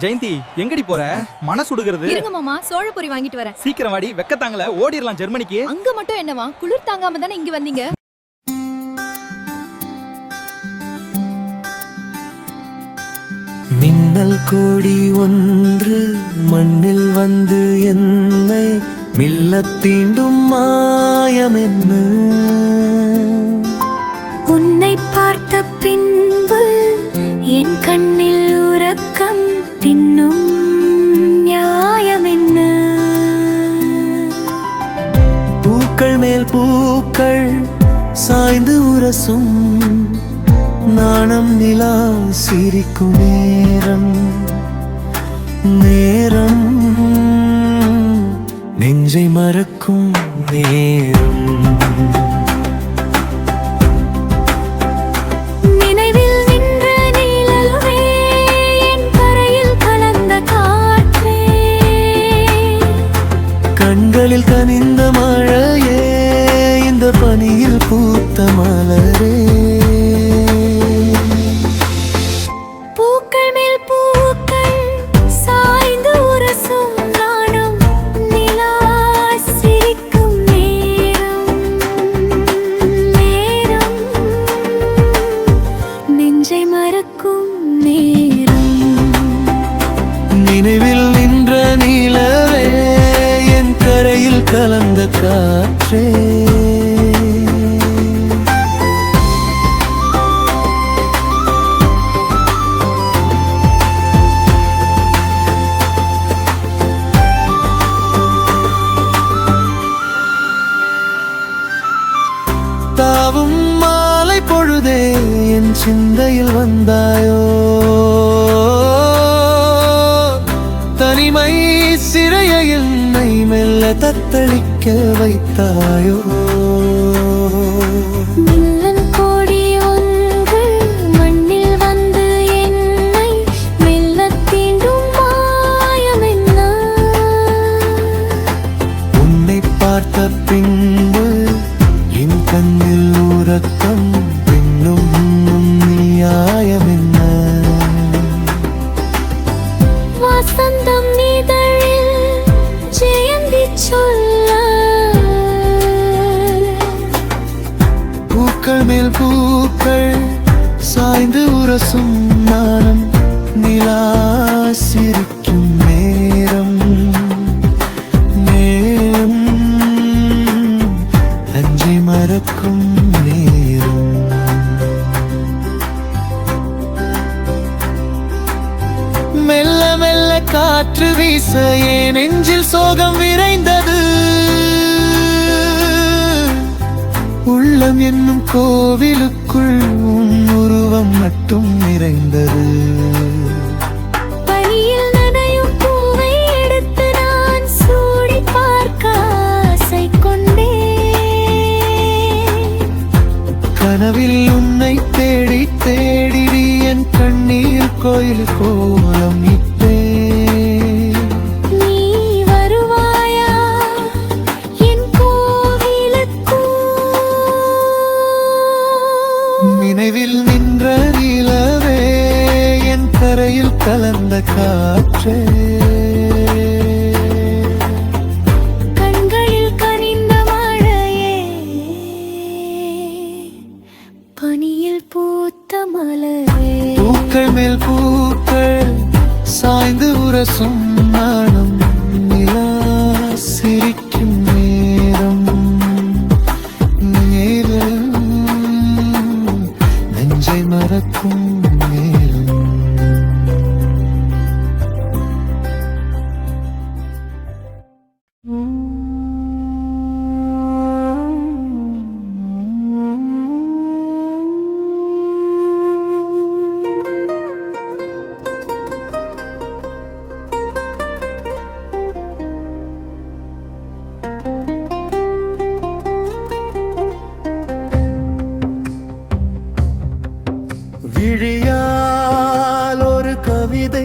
ஜெயந்தி எங்கடி போற? மனசுடுகிறது. இருங்க மாமா, சோழபுரி வாங்கிட்டு வரேன். சீக்கிரம் வாடி, வெக்கத்தாங்கல ஓடிரலாம் ஜெர்மனிக்கு. அங்க மட்டும் என்னவா, குளிர் தாங்காம தானே இங்க வந்தீங்க? மின்னல் கோடி ஒன்று மண்ணில் வந்து என்னை மில்லத் தீண்டும் மாயம் என்ன? உன்னை பார்த்த பின்பு என் கண்ணில் உறக்கம் தின்னும் நியாயம் என்ன? பூக்கள் மேல் பூக்கள் சாய்ந்து உரசும் நாணம் நிலா சிரிக்கும் நேரம் நேரம் நெஞ்சை மறக்கும் நேரம் நினைவில் நின்ற நிழலே என் கரையில் கலந்த காற்றே, கண்களில் கனிந்த மழையே இந்த பனியில் பூத்த மலரே. பூக்கள் மேல் பூக்கள் சாய்ந்து உரசும் நாணம் நிலா சிரிக்கும் நேரம் நேரம் நெஞ்சை மறக்கும் நேரம். நினைவில் நின்ற நிலவே என் கரையில் கலந்த காற்றே. தாவும் மாலை பொழுதே என் சிந்தையில் வந்தாயோ, தனிமை சிறைய என்னை மெல்ல தத்தளிக்க வைத்தாயோ. மின்னல் கோடி ஒன்று மண்ணில் வந்து என்னை மெல்லத் தீண்டும் மாயம் என்ன? உன்னை பார்த்த பின்பு என் கண்ணில் உறக்கம் பின்னும் நியாயம் என்ன? வசந்தம் இதழில் ஜெயந்தி சொல்ல, பூக்கள் மேல் பூக்கள் சாய்ந்து உரசும் நாணம் நிலா சிரிக்கும் நேரம் நேரம் அஞ்சை மறக்கும் நேரம். மெல்ல மெல்ல காற்று வீச என் நெஞ்சில் சோகம் விரைந்தது, உள்ளம் என்னும் கோவிலுக்குள் உன் உருவம் மட்டும் நிறைந்தது. பனியில் நனையும் பூவை எடுத்து நான் சூடி பார்க்க ஆசை கொண்டேன். கனவில் உன்னை தேடி தேடி என் கண்ணீர் கோயில் கோலம் இட்டேன். நீ வருவாயா என் கோவிலுக்குள்? நினைவில் நின்ற நிலவே என் கரையில் கலந்த காற்றே. கண்களில் கனிந்த மழையே, பனியில் பூத்த மலரே. பூக்கள் மேல் பூக்கள் சாய்ந்து உரசும் நாணம் நிலா சிரிக்கும் நேரம் நேரம் நெஞ்சை மறக்கும் நேரம். விழியால் ஒரு கவிதை